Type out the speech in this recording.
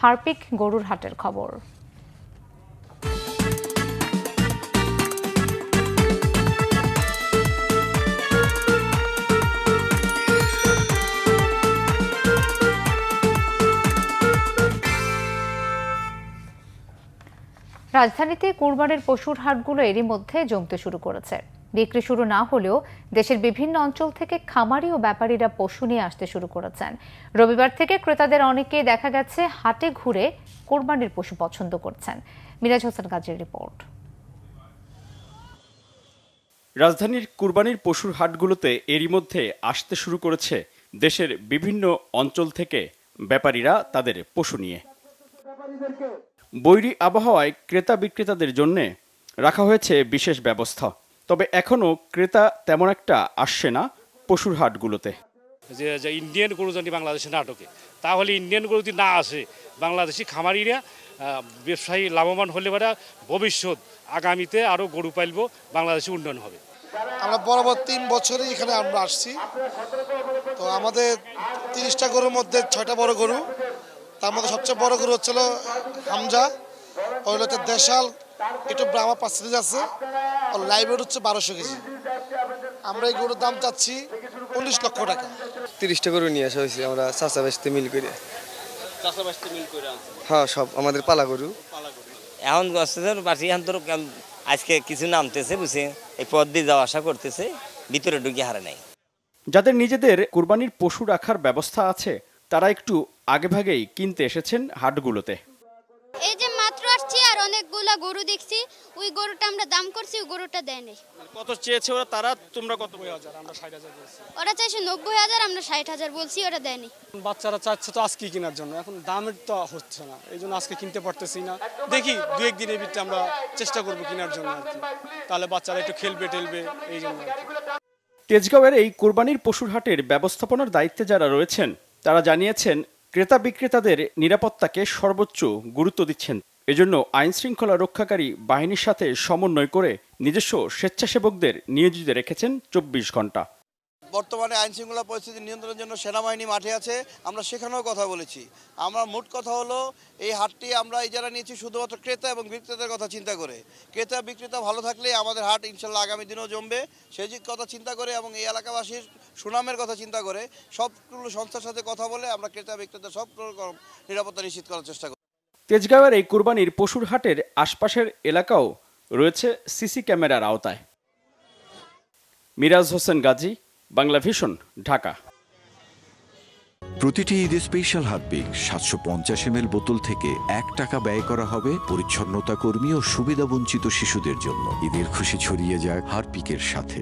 Harpic গরুর হাটের খবর। রাজধানীতে কোরবানির পশুর হাটগুলো এরই মধ্যে জমতে শুরু করেছে। বিক্রি শুরু না হলেও দেশের বিভিন্ন অঞ্চল থেকে খামারি ও ব্যাপারীরা পশু নিয়ে আসতে শুরু করেছেন। রবিবার থেকে ক্রেতাদের অনেকে দেখা গেছে হাটে ঘুরে কোরবানির পশু পছন্দ করছেন। মিরাজ হোসেন গাজীর রিপোর্ট। রাজধানীর কুরবানির পশুর হাটগুলোতে এরই মধ্যে আসতে শুরু করেছে দেশের বিভিন্ন অঞ্চল থেকে ব্যাপারীরা তাদের পশু নিয়ে। বৈরী আবহাওয়ায় ক্রেতা বিক্রেতাদের জন্য রাখা হয়েছে বিশেষ ব্যবস্থা। তবে এখনও ক্রেতা তেমন একটা আসছে না পশুর হাটগুলোতে। যে ইন্ডিয়ান গরু যদি বাংলাদেশে না ঢোকে, তাহলে ইন্ডিয়ান গরু যদি না আসে, বাংলাদেশি খামারিরা ব্যবসায়ী লাভবান হলে পরে ভবিষ্যৎ আগামীতে আরও গরু পালব, বাংলাদেশে উন্নয়ন হবে। আমরা বরাবর 3 বছরই এখানে আমরা আসছি। তো আমাদের 30টা গরুর মধ্যে 6টা বড় গরু, তার মধ্যে সবচেয়ে বড় গরু হচ্ছিল হামজা, ওইটা হচ্ছে দেশাল, একটু ব্রাহ্মা পার্সেন্টেজ আছে, আর লাইভ ওয়েট হচ্ছে 1200 কেজি। আমরা এই গরুর দাম চাচ্ছি 19 লক্ষ টাকা। 30টা গরু নিয়ে আসা হয়েছে আমরা চাষাবাসতে মিল করে। হ্যাঁ, সব আমাদের পালা গরু। এখন আজকে কিছু নামতেছে, বুঝে এই পথ দিয়ে যাওয়া আসা করতেছে, ভিতরে ঢুকে হারে নাই। যাদের নিজেদের কুরবানির পশু রাখার ব্যবস্থা আছে তারা একটু আগেভাগেই কিনতে এসেছেন হাটগুলোতে। এই যে মাত্র আসছি আর অনেকগুলা গরু দেখছি, ওই গরুটা আমরা দাম করছি, ওই গরুটা দেয় নাই। কত চেয়েছে ওরা, তারা তোমরা কত? 90,000, আমরা 60,000 বলছি। ওরা চাইছে 90,000, আমরা 60,000 বলছি, ওরা দেয়নি। বাচ্চারা চাচ্ছে তো আজকে কেনার জন্য, এখন দামের তো হচ্ছে না, এই জন্য আজকে কিনতে পারতেছি না। দেখি 2-1 দিনের ভিতরে আমরা চেষ্টা করবো কেনার জন্য আর কি, তাহলে বাচ্চারা একটু খেলবে টেলবে, এই জন্য। তেজগাঁওয়ের এই কোরবানির পশুর হাটের ব্যবস্থাপনার দায়িত্বে যারা রয়েছেন তারা জানিয়েছেন ক্রেতা বিক্রেতাদের নিরাপত্তাকে সর্বোচ্চ গুরুত্ব দিচ্ছেন। এজন্য আইন শৃঙ্খলা রক্ষাকারী বাহিনীর সাথে সমন্বয় করে নিজস্ব স্বেচ্ছাসেবকদের নিয়োজিত রেখেছেন 24 ঘন্টা। বর্তমানে আইন শৃঙ্খলা পরিস্থিতি নিয়ন্ত্রণের জন্য সেনাবাহিনী মাঠে আছে, আমরা সেখানেও কথা বলেছি। আমরা মোট কথা হলো এই হাটটি আমরা ইজারা নিয়েছি শুধুমাত্র ক্রেতা এবং বিক্রেতাদের কথা চিন্তা করে। ক্রেতা বিক্রেতা ভালো থাকলে আমাদের হাট ইনশাল্লাহ আগামী দিনেও জমবে, সেই কথা চিন্তা করে এবং এই এলাকাবাসীর সুনামের কথা চিন্তা করে সবগুলো সংস্থার সাথে কথা বলে আমরা ক্রেতা বিক্রেতা সব রকম নিরাপত্তা নিশ্চিত করার চেষ্টা করি। তেজগাঁওয়ের এই কুরবানির পশুর হাটের আশপাশের এলাকাও রয়েছে সিসি ক্যামেরার আওতায়। মিরাজ হোসেন গাজী, বাংলা ভিশন, ঢাকা। প্রতিটি ঈদে স্পেশাল হারপিক 750 ml বোতল থেকে 1 টাকা ব্যয় করা হবে পরিচ্ছন্নতা কর্মী ও সুবিধাবঞ্চিত শিশুদের জন্য। ঈদের খুশি ছড়িয়ে যায় হারপিকের সাথে।